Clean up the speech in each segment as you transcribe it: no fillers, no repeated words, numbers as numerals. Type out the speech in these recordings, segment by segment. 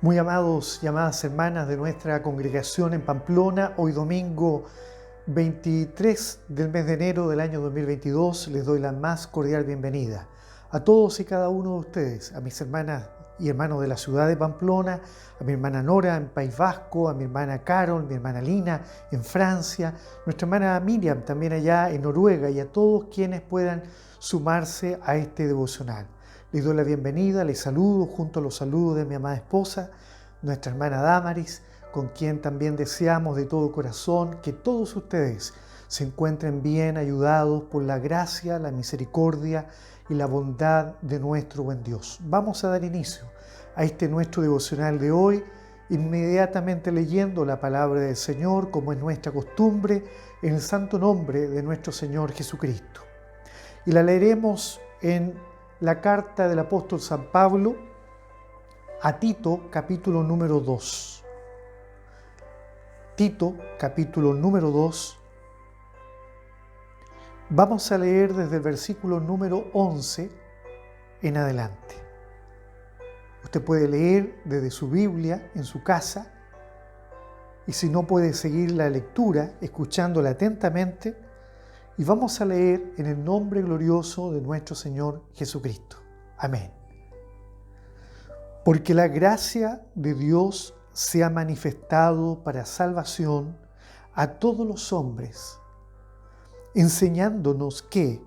Muy amados y amadas hermanas de nuestra congregación en Pamplona, hoy domingo 23 del mes de enero del año 2022, les doy la más cordial bienvenida a todos y cada uno de ustedes, a mis hermanas y hermanos de la ciudad de Pamplona, a mi hermana Nora en País Vasco, a mi hermana Carol, mi hermana Lina en Francia, nuestra hermana Miriam también allá en Noruega y a todos quienes puedan sumarse a este devocional. Les doy la bienvenida, les saludo junto a los saludos de mi amada esposa, nuestra hermana Damaris, con quien también deseamos de todo corazón que todos ustedes se encuentren bien ayudados por la gracia, la misericordia y la bondad de nuestro buen Dios. Vamos a dar inicio a este nuestro devocional de hoy, inmediatamente leyendo la palabra del Señor, como es nuestra costumbre, en el santo nombre de nuestro Señor Jesucristo. Y la leeremos en la carta del apóstol San Pablo a Tito, capítulo número 2. Tito, capítulo número 2. Vamos a leer desde el versículo número 11 en adelante. Usted puede leer desde su Biblia en su casa y si no puede seguir la lectura, escuchándola atentamente, y vamos a leer en el nombre glorioso de nuestro Señor Jesucristo. Amén. Porque la gracia de Dios se ha manifestado para salvación a todos los hombres, enseñándonos que,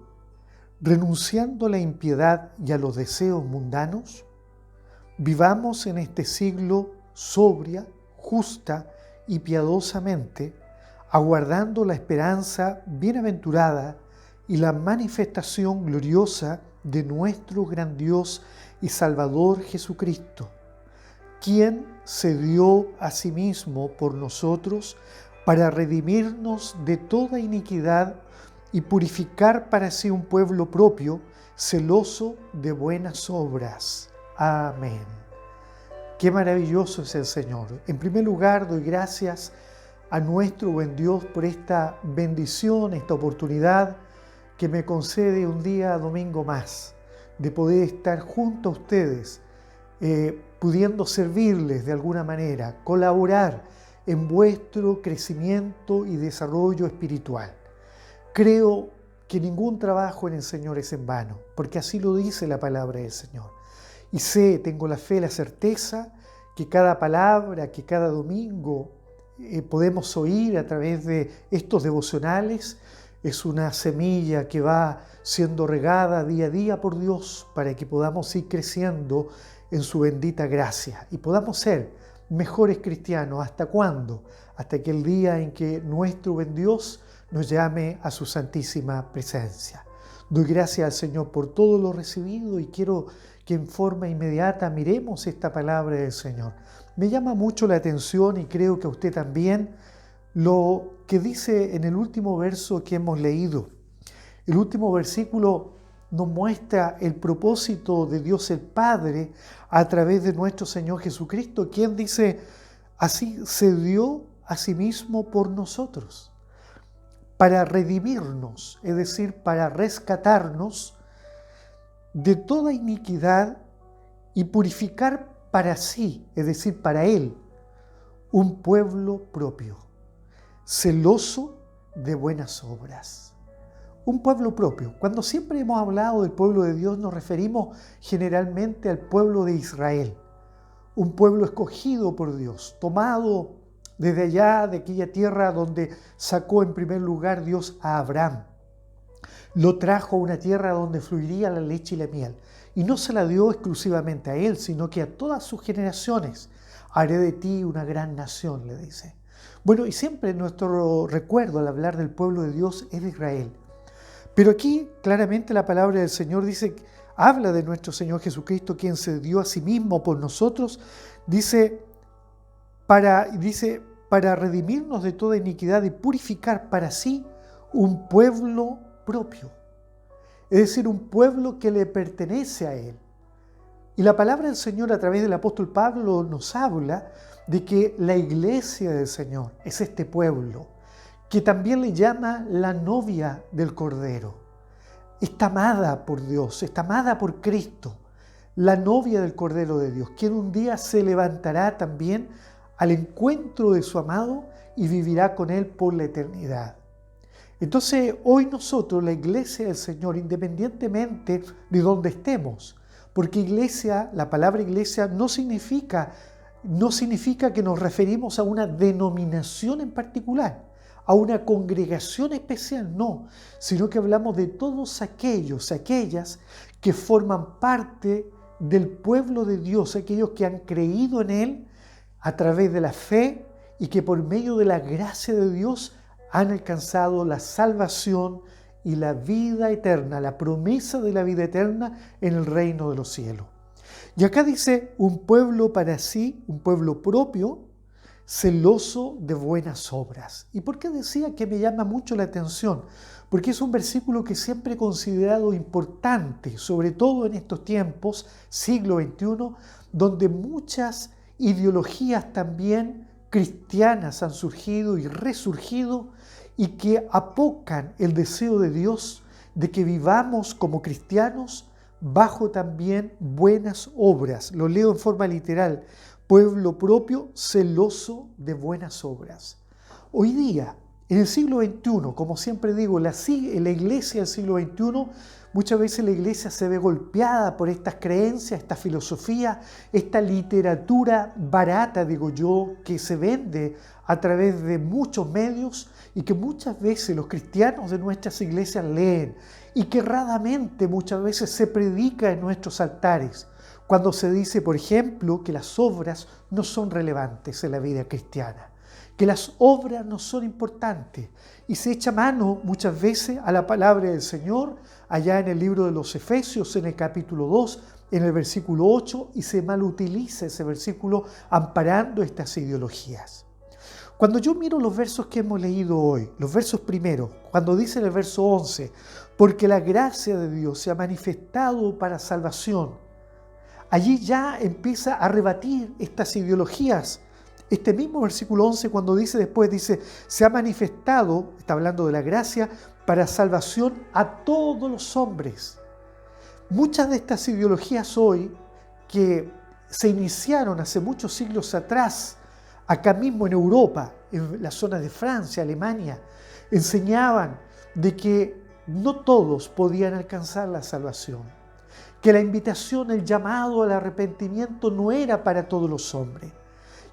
renunciando a la impiedad y a los deseos mundanos, vivamos en este siglo sobria, justa y piadosamente, aguardando la esperanza bienaventurada y la manifestación gloriosa de nuestro gran Dios y Salvador Jesucristo, quien se dio a sí mismo por nosotros para redimirnos de toda iniquidad y purificar para sí un pueblo propio, celoso de buenas obras. Amén. Qué maravilloso es el Señor. En primer lugar, doy gracias a nuestro buen Dios por esta bendición, esta oportunidad que me concede un día domingo más, de poder estar junto a ustedes, pudiendo servirles de alguna manera, colaborar en vuestro crecimiento y desarrollo espiritual. Creo que ningún trabajo en el Señor es en vano, porque así lo dice la palabra del Señor. Y tengo la fe, la certeza, que cada palabra, que cada domingo podemos oír a través de estos devocionales, es una semilla que va siendo regada día a día por Dios para que podamos ir creciendo en su bendita gracia y podamos ser mejores cristianos. ¿Hasta cuándo? Hasta aquel día en que nuestro buen Dios nos llame a su santísima presencia. Doy gracias al Señor por todo lo recibido y quiero que en forma inmediata miremos esta palabra del Señor. Me llama mucho la atención y creo que a usted también lo que dice en el último verso que hemos leído. El último versículo nos muestra el propósito de Dios el Padre a través de nuestro Señor Jesucristo, quien dice, así se dio a sí mismo por nosotros, para redimirnos, es decir, para rescatarnos de toda iniquidad y purificar para sí, es decir, para Él, un pueblo propio, celoso de buenas obras. Un pueblo propio. Cuando siempre hemos hablado del pueblo de Dios, nos referimos generalmente al pueblo de Israel. Un pueblo escogido por Dios, tomado desde allá, de aquella tierra donde sacó en primer lugar Dios a Abraham. Lo trajo a una tierra donde fluiría la leche y la miel. Y no se la dio exclusivamente a él, sino que a todas sus generaciones. Haré de ti una gran nación, le dice. Bueno, y siempre nuestro recuerdo al hablar del pueblo de Dios es de Israel. Pero aquí claramente la palabra del Señor habla de nuestro Señor Jesucristo, quien se dio a sí mismo por nosotros, dice para redimirnos de toda iniquidad y purificar para sí un pueblo propio. Es decir, un pueblo que le pertenece a Él. Y la palabra del Señor a través del apóstol Pablo nos habla de que la iglesia del Señor es este pueblo, que también le llama la novia del Cordero. Está amada por Dios, está amada por Cristo, la novia del Cordero de Dios, quien un día se levantará también al encuentro de su amado y vivirá con él por la eternidad. Entonces, hoy nosotros, la iglesia del Señor, independientemente de donde estemos, porque iglesia, la palabra iglesia no significa que nos referimos a una denominación en particular, a una congregación especial, no, sino que hablamos de todos aquellas que forman parte del pueblo de Dios, aquellos que han creído en Él a través de la fe y que por medio de la gracia de Dios han alcanzado la salvación y la vida eterna, la promesa de la vida eterna en el reino de los cielos. Y acá dice, un pueblo para sí, un pueblo propio, celoso de buenas obras. ¿Y por qué decía que me llama mucho la atención? Porque es un versículo que siempre he considerado importante, sobre todo en estos tiempos, siglo XXI, donde muchas ideologías también cristianas han surgido y resurgido y que apocan el deseo de Dios de que vivamos como cristianos bajo también buenas obras. Lo leo en forma literal: pueblo propio, celoso de buenas obras. Hoy día, en el siglo XXI, como siempre digo, la iglesia del siglo XXI, muchas veces la iglesia se ve golpeada por estas creencias, esta filosofía, esta literatura barata, digo yo, que se vende a través de muchos medios y que muchas veces los cristianos de nuestras iglesias leen y que erradamente muchas veces se predica en nuestros altares, cuando se dice, por ejemplo, que las obras no son relevantes en la vida cristiana, que las obras no son importantes, y se echa mano muchas veces a la palabra del Señor, allá en el libro de los Efesios, en el capítulo 2, en el versículo 8, y se malutiliza ese versículo amparando estas ideologías. Cuando yo miro los versos que hemos leído hoy, los versos primeros, cuando dice en el verso 11, porque la gracia de Dios se ha manifestado para salvación, allí ya empieza a rebatir estas ideologías. Este mismo versículo 11, cuando dice, se ha manifestado, está hablando de la gracia, para salvación a todos los hombres. Muchas de estas ideologías hoy, que se iniciaron hace muchos siglos atrás, acá mismo en Europa, en las zonas de Francia, Alemania, enseñaban de que no todos podían alcanzar la salvación, que la invitación, el llamado al arrepentimiento no era para todos los hombres.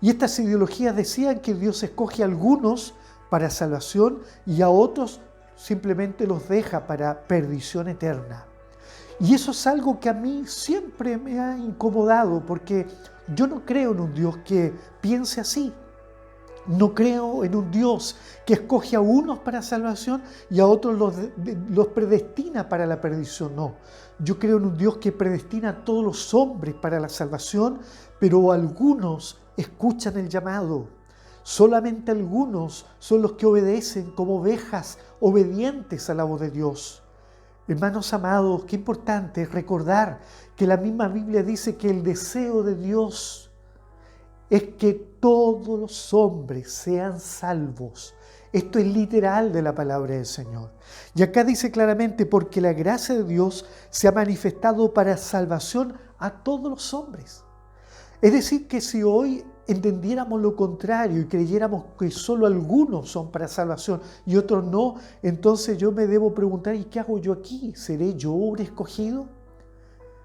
Y estas ideologías decían que Dios escoge a algunos para salvación y a otros simplemente los deja para perdición eterna. Y eso es algo que a mí siempre me ha incomodado, porque yo no creo en un Dios que piense así. No creo en un Dios que escoge a unos para salvación y a otros los predestina para la perdición. No, yo creo en un Dios que predestina a todos los hombres para la salvación, pero algunos escuchan el llamado. Solamente algunos son los que obedecen como ovejas obedientes a la voz de Dios. Hermanos amados, qué importante es recordar que la misma Biblia dice que el deseo de Dios es que todos los hombres sean salvos. Esto es literal de la palabra del Señor. Y acá dice claramente, porque la gracia de Dios se ha manifestado para salvación a todos los hombres. Es decir, que si hoy entendiéramos lo contrario y creyéramos que solo algunos son para salvación y otros no, entonces yo me debo preguntar, ¿y qué hago yo aquí? ¿Seré yo un escogido?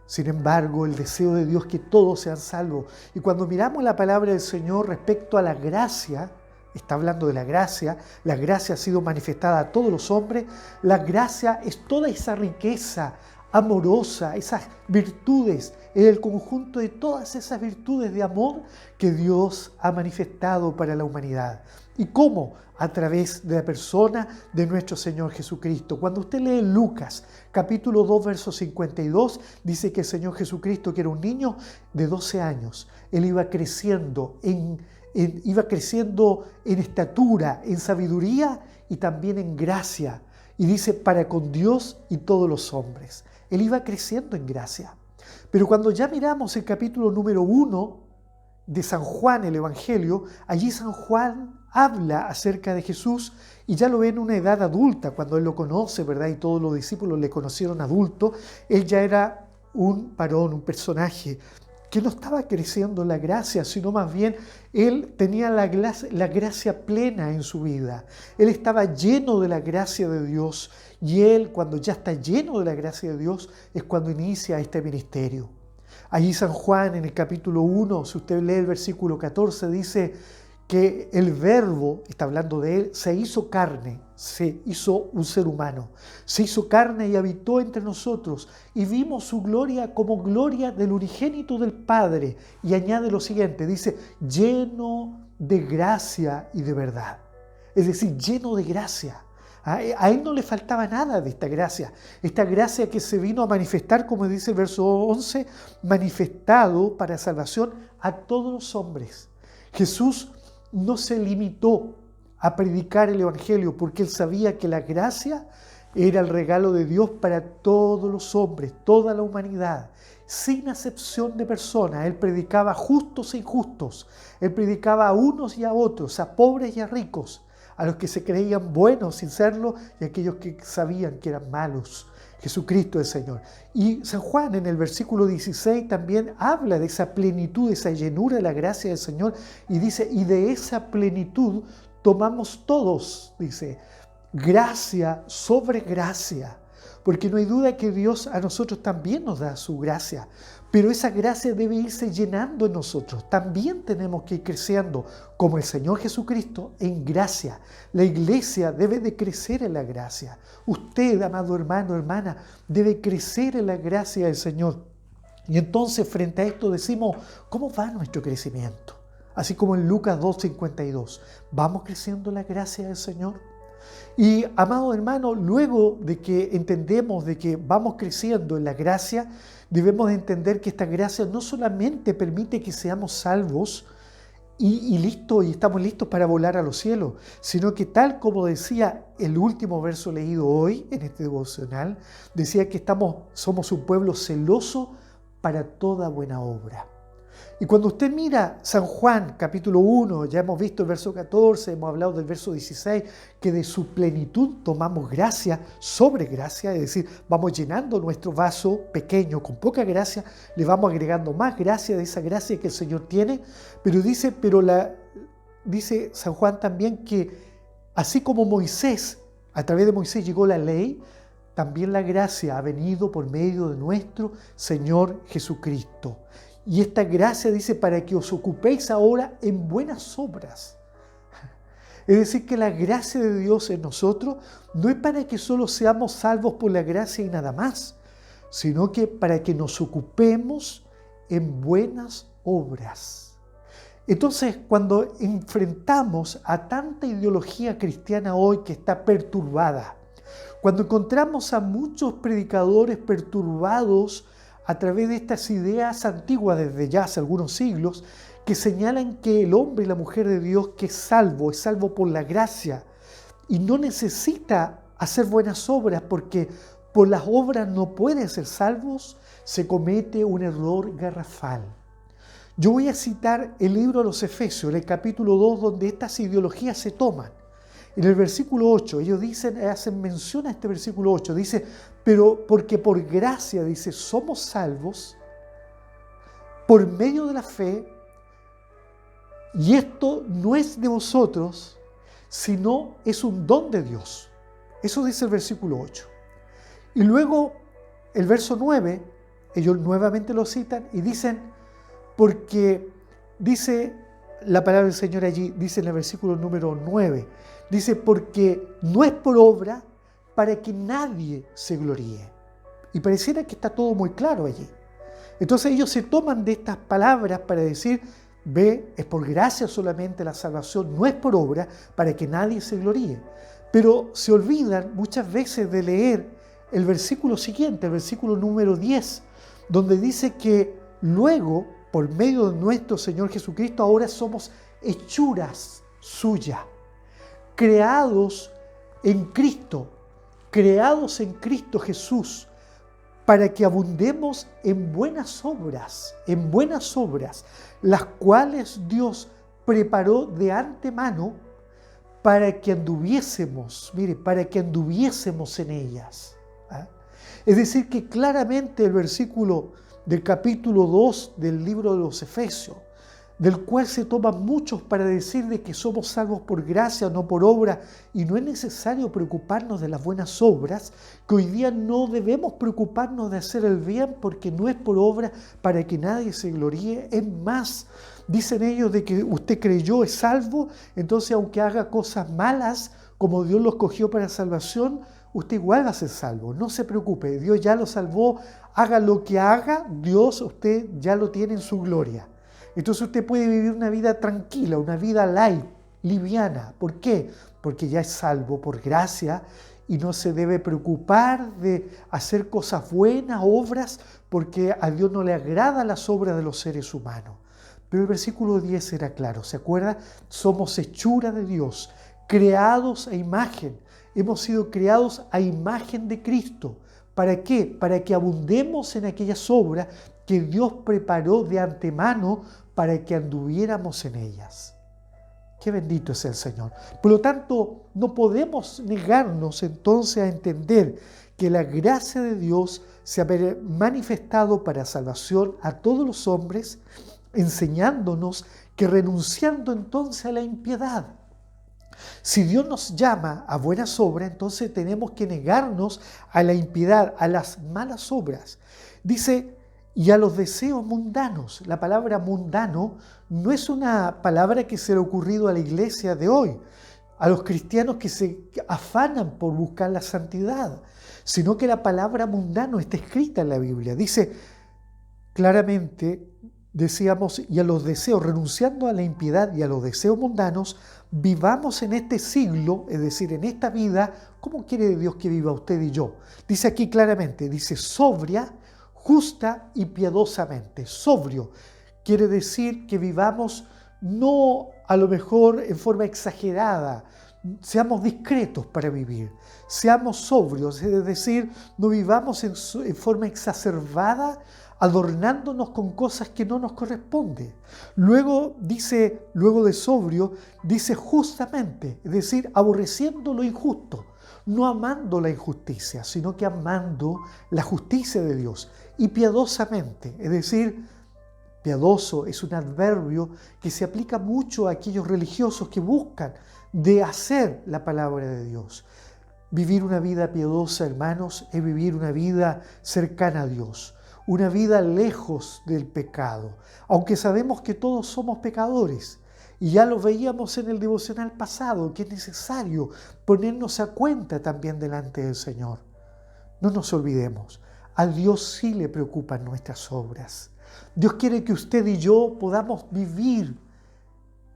Sin embargo, el deseo de Dios es que todos sean salvos. Y cuando miramos la palabra del Señor respecto a la gracia, está hablando de la gracia ha sido manifestada a todos los hombres. La gracia es toda esa riqueza amorosa, esas virtudes, el conjunto de todas esas virtudes de amor que Dios ha manifestado para la humanidad. ¿Y cómo? A través de la persona de nuestro Señor Jesucristo. Cuando usted lee Lucas, capítulo 2, verso 52, dice que el Señor Jesucristo, que era un niño de 12 años, Él iba creciendo en estatura, en sabiduría y también en gracia. Y dice, para con Dios y todos los hombres. Él iba creciendo en gracia. Pero cuando ya miramos el capítulo número 1 de San Juan, el Evangelio, allí San Juan habla acerca de Jesús y ya lo ve en una edad adulta, cuando él lo conoce, ¿verdad? Y todos los discípulos le conocieron adulto. Él ya era un varón, un personaje que no estaba creciendo en la gracia, sino más bien él tenía la gracia plena en su vida. Él estaba lleno de la gracia de Dios y él, cuando ya está lleno de la gracia de Dios, es cuando inicia este ministerio. Allí San Juan en el capítulo 1, si usted lee el versículo 14, dice que el Verbo, está hablando de él, se hizo carne, se hizo un ser humano, se hizo carne y habitó entre nosotros y vimos su gloria como gloria del unigénito del Padre. Y añade lo siguiente, dice, lleno de gracia y de verdad. Es decir, lleno de gracia. A él no le faltaba nada de esta gracia que se vino a manifestar, como dice el verso 11, manifestado para salvación a todos los hombres. Jesús no se limitó a predicar el Evangelio porque él sabía que la gracia era el regalo de Dios para todos los hombres, toda la humanidad, sin acepción de personas. Él predicaba a justos e injustos, él predicaba a unos y a otros, a pobres y a ricos, a los que se creían buenos sin serlo y a aquellos que sabían que eran malos. Jesucristo es Señor. Y San Juan en el versículo 16 también habla de esa plenitud, de esa llenura de la gracia del Señor y dice, y de esa plenitud tomamos todos, dice, gracia sobre gracia. Porque no hay duda que Dios a nosotros también nos da su gracia, pero esa gracia debe irse llenando en nosotros. También tenemos que ir creciendo como el Señor Jesucristo en gracia. La iglesia debe de crecer en la gracia. Usted, amado hermano, hermana, debe crecer en la gracia del Señor. Y entonces frente a esto decimos, ¿cómo va nuestro crecimiento? Así como en Lucas 2:52, ¿vamos creciendo en la gracia del Señor? Y, amado hermano, luego de que entendemos de que vamos creciendo en la gracia, debemos de entender que esta gracia no solamente permite que seamos salvos y estamos listos para volar a los cielos, sino que tal como decía el último verso leído hoy en este devocional, decía que somos un pueblo celoso para toda buena obra. Y cuando usted mira San Juan capítulo 1, ya hemos visto el verso 14, hemos hablado del verso 16, que de su plenitud tomamos gracia sobre gracia, es decir, vamos llenando nuestro vaso pequeño con poca gracia, le vamos agregando más gracia de esa gracia que el Señor tiene, pero dice San Juan también que así como Moisés, a través de Moisés llegó la ley, también la gracia ha venido por medio de nuestro Señor Jesucristo. Y esta gracia dice para que os ocupéis ahora en buenas obras. Es decir, que la gracia de Dios en nosotros no es para que solo seamos salvos por la gracia y nada más, sino que para que nos ocupemos en buenas obras. Entonces, cuando enfrentamos a tanta ideología cristiana hoy que está perturbada, cuando encontramos a muchos predicadores perturbados a través de estas ideas antiguas desde ya hace algunos siglos, que señalan que el hombre y la mujer de Dios que es salvo por la gracia y no necesita hacer buenas obras porque por las obras no pueden ser salvos, se comete un error garrafal. Yo voy a citar el libro de los Efesios, en el capítulo 2, donde estas ideologías se toman. En el versículo 8, ellos hacen mención a este versículo 8, dice, pero porque por gracia, dice, somos salvos por medio de la fe, y esto no es de vosotros, sino es un don de Dios. Eso dice el versículo 8. Y luego el verso 9, ellos nuevamente lo citan y dicen, porque dice la palabra del Señor allí, dice en el versículo número 9, dice, porque no es por obra para que nadie se gloríe. Y pareciera que está todo muy claro allí. Entonces ellos se toman de estas palabras para decir, ve, es por gracia solamente la salvación, no es por obra para que nadie se gloríe. Pero se olvidan muchas veces de leer el versículo siguiente, el versículo número 10, donde dice que luego, por medio de nuestro Señor Jesucristo, ahora somos hechuras suyas, creados en Cristo Jesús, para que abundemos en buenas obras, las cuales Dios preparó de antemano para que anduviésemos en ellas. Es decir, que claramente el versículo del capítulo 2 del libro de los Efesios, del cual se toman muchos para decir de que somos salvos por gracia, no por obra, y no es necesario preocuparnos de las buenas obras, que hoy día no debemos preocuparnos de hacer el bien porque no es por obra para que nadie se gloríe. Es más, dicen ellos de que usted creyó, es salvo, entonces aunque haga cosas malas, como Dios lo escogió para salvación, usted igual va a ser salvo. No se preocupe, Dios ya lo salvó, haga lo que haga, Dios usted ya lo tiene en su gloria. Entonces usted puede vivir una vida tranquila, una vida light, liviana. ¿Por qué? Porque ya es salvo por gracia y no se debe preocupar de hacer cosas buenas, obras, porque a Dios no le agradan las obras de los seres humanos. Pero el versículo 10 era claro, ¿se acuerda? Somos hechura de Dios, creados a imagen. Hemos sido creados a imagen de Cristo. ¿Para qué? Para que abundemos en aquellas obras que Dios preparó de antemano para que anduviéramos en ellas. Qué bendito es el Señor. Por lo tanto, no podemos negarnos entonces a entender que la gracia de Dios se ha manifestado para salvación a todos los hombres, enseñándonos que renunciando entonces a la impiedad, si Dios nos llama a buenas obras, entonces tenemos que negarnos a la impiedad, a las malas obras. Dice, y a los deseos mundanos. La palabra mundano no es una palabra que se le ha ocurrido a la iglesia de hoy, a los cristianos que se afanan por buscar la santidad, sino que la palabra mundano está escrita en la Biblia. Dice claramente, decíamos, y a los deseos, renunciando a la impiedad y a los deseos mundanos, vivamos en este siglo, es decir, en esta vida, ¿cómo quiere Dios que viva usted y yo? Dice aquí claramente, dice sobria, justa y piadosamente. Sobrio quiere decir que vivamos no a lo mejor en forma exagerada, seamos discretos para vivir, seamos sobrios, es decir, no vivamos en forma exacerbada, adornándonos con cosas que no nos corresponden. Luego dice, luego de sobrio, dice justamente, es decir, aborreciendo lo injusto, no amando la injusticia, sino que amando la justicia de Dios. Y piadosamente, es decir, piadoso es un adverbio que se aplica mucho a aquellos religiosos que buscan de hacer la palabra de Dios. Vivir una vida piadosa, hermanos, es vivir una vida cercana a Dios, una vida lejos del pecado, aunque sabemos que todos somos pecadores. Y ya lo veíamos en el devocional pasado, que es necesario ponernos a cuenta también delante del Señor. No nos olvidemos, a Dios sí le preocupan nuestras obras. Dios quiere que usted y yo podamos vivir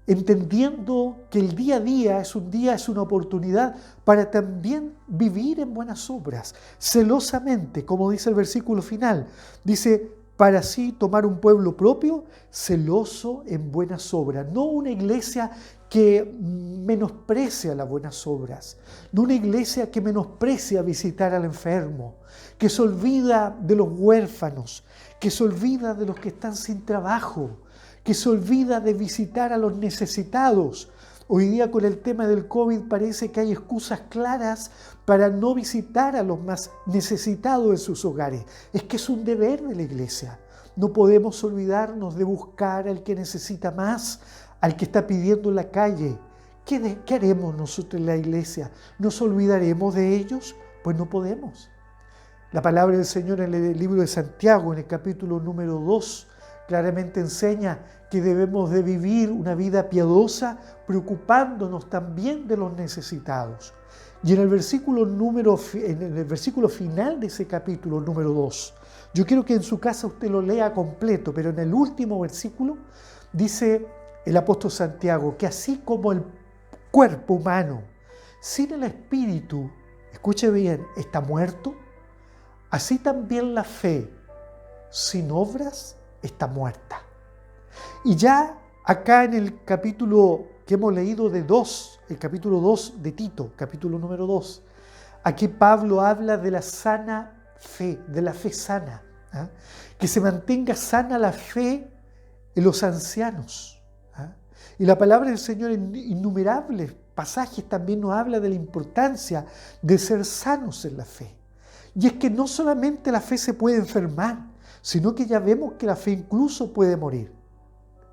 entendiendo que el día a día es una oportunidad para también vivir en buenas obras, celosamente, como dice el versículo final. Dice, para así tomar un pueblo propio, celoso en buenas obras. No una iglesia que menosprecia las buenas obras, no una iglesia que menosprecia visitar al enfermo, que se olvida de los huérfanos, que se olvida de los que están sin trabajo, que se olvida de visitar a los necesitados. Hoy día con el tema del COVID parece que hay excusas claras para no visitar a los más necesitados en sus hogares. Es que es un deber de la iglesia. No podemos olvidarnos de buscar al que necesita más, al que está pidiendo en la calle. ¿Qué haremos nosotros en la iglesia? ¿Nos olvidaremos de ellos? Pues no podemos. La palabra del Señor en el libro de Santiago, en el capítulo número 2, claramente enseña que debemos de vivir una vida piadosa, preocupándonos también de los necesitados. Y en el versículo final de ese capítulo número 2, yo quiero que en su casa usted lo lea completo, pero en el último versículo dice el apóstol Santiago que así como el cuerpo humano sin el espíritu, escuche bien, está muerto, así también la fe sin obras está muerta. Y ya acá en el capítulo que hemos leído el capítulo 2 de Tito, capítulo número 2, aquí Pablo habla de la sana fe, de la fe sana, que se mantenga sana la fe en los ancianos. Y la palabra del Señor en innumerables pasajes también nos habla de la importancia de ser sanos en la fe. Y es que no solamente la fe se puede enfermar, sino que ya vemos que la fe incluso puede morir.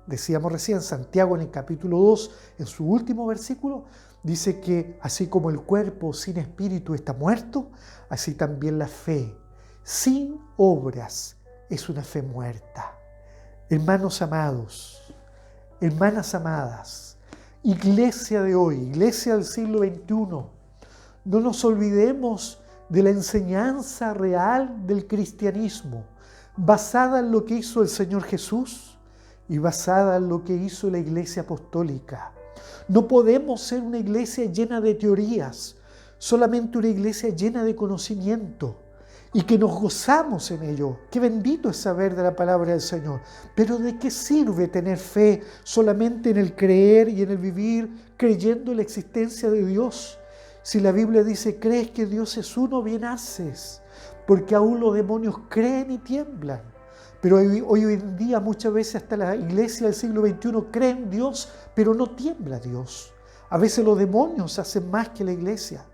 Decíamos recién, Santiago en el capítulo 2, en su último versículo, dice que así como el cuerpo sin espíritu está muerto, así también la fe sin obras es una fe muerta. Hermanos amados, hermanas amadas, iglesia de hoy, iglesia del siglo XXI, no nos olvidemos de la enseñanza real del cristianismo, basada en lo que hizo el Señor Jesús y basada en lo que hizo la Iglesia Apostólica. No podemos ser una iglesia llena de teorías, solamente una iglesia llena de conocimiento y que nos gozamos en ello. Qué bendito es saber de la palabra del Señor. Pero ¿de qué sirve tener fe solamente en el creer y en el vivir creyendo en la existencia de Dios? Si la Biblia dice, crees que Dios es uno, bien haces, porque aún los demonios creen y tiemblan. Pero hoy en día muchas veces hasta la iglesia del siglo XXI cree en Dios, pero no tiembla Dios. A veces los demonios hacen más que la iglesia.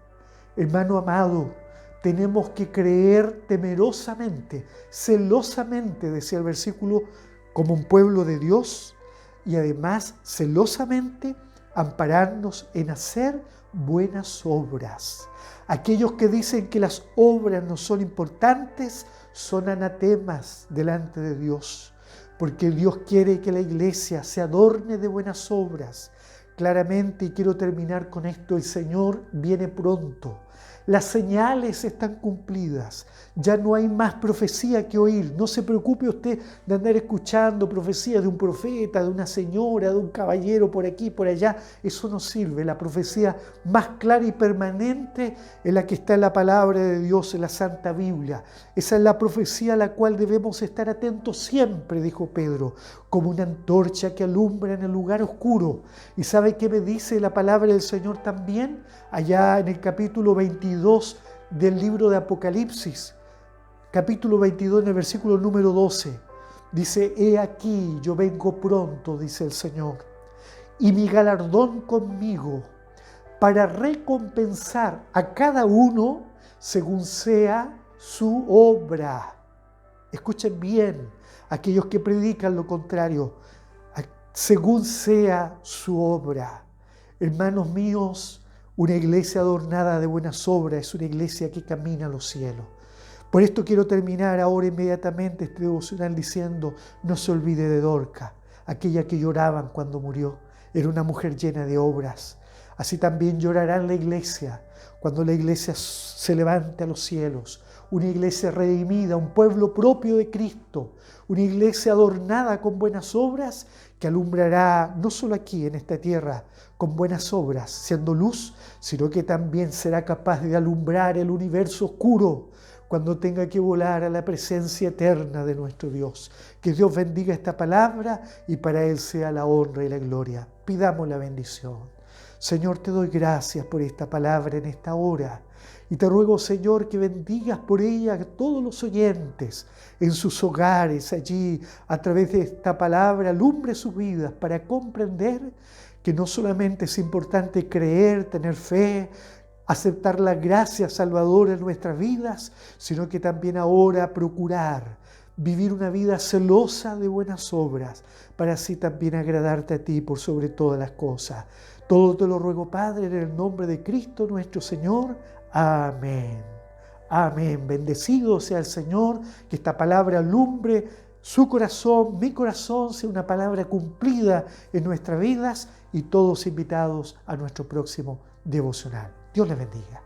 Hermano amado, tenemos que creer temerosamente, celosamente, decía el versículo, como un pueblo de Dios, y además celosamente ampararnos en hacer buenas obras. Aquellos que dicen que las obras no son importantes son anatemas delante de Dios, porque Dios quiere que la iglesia se adorne de buenas obras. Claramente, y quiero terminar con esto, el Señor viene pronto. Las señales están cumplidas. Ya no hay más profecía que oír. No se preocupe usted de andar escuchando profecías de un profeta, de una señora, de un caballero por aquí, por allá. Eso no sirve. La profecía más clara y permanente es la que está en la palabra de Dios, en la Santa Biblia. Esa es la profecía a la cual debemos estar atentos siempre, dijo Pedro, como una antorcha que alumbra en el lugar oscuro. ¿Y sabe qué me dice la palabra del Señor también? Allá en el capítulo 22 del libro de Apocalipsis, capítulo 22 en el versículo número 12, dice, he aquí yo vengo pronto, dice el Señor, y mi galardón conmigo, para recompensar a cada uno según sea su obra. Escuchen bien, aquellos que predican lo contrario, según sea su obra. Hermanos míos, una iglesia adornada de buenas obras es una iglesia que camina a los cielos. Por esto quiero terminar ahora inmediatamente este devocional diciendo, no se olvide de Dorca, aquella que lloraban cuando murió. Era una mujer llena de obras. Así también llorará en la iglesia cuando la iglesia se levante a los cielos. Una iglesia redimida, un pueblo propio de Cristo, una iglesia adornada con buenas obras que alumbrará no solo aquí en esta tierra con buenas obras, siendo luz, sino que también será capaz de alumbrar el universo oscuro cuando tenga que volar a la presencia eterna de nuestro Dios. Que Dios bendiga esta palabra y para Él sea la honra y la gloria. Pidamos la bendición. Señor, te doy gracias por esta palabra en esta hora. Y te ruego, Señor, que bendigas por ella a todos los oyentes en sus hogares, allí, a través de esta palabra, alumbre sus vidas para comprender que no solamente es importante creer, tener fe, aceptar la gracia salvadora en nuestras vidas, sino que también ahora procurar vivir una vida celosa de buenas obras, para así también agradarte a ti por sobre todas las cosas. Todo te lo ruego, Padre, en el nombre de Cristo nuestro Señor. Amén. Amén. Bendecido sea el Señor, que esta palabra alumbre su corazón, mi corazón, sea una palabra cumplida en nuestras vidas y todos invitados a nuestro próximo devocional. Dios les bendiga.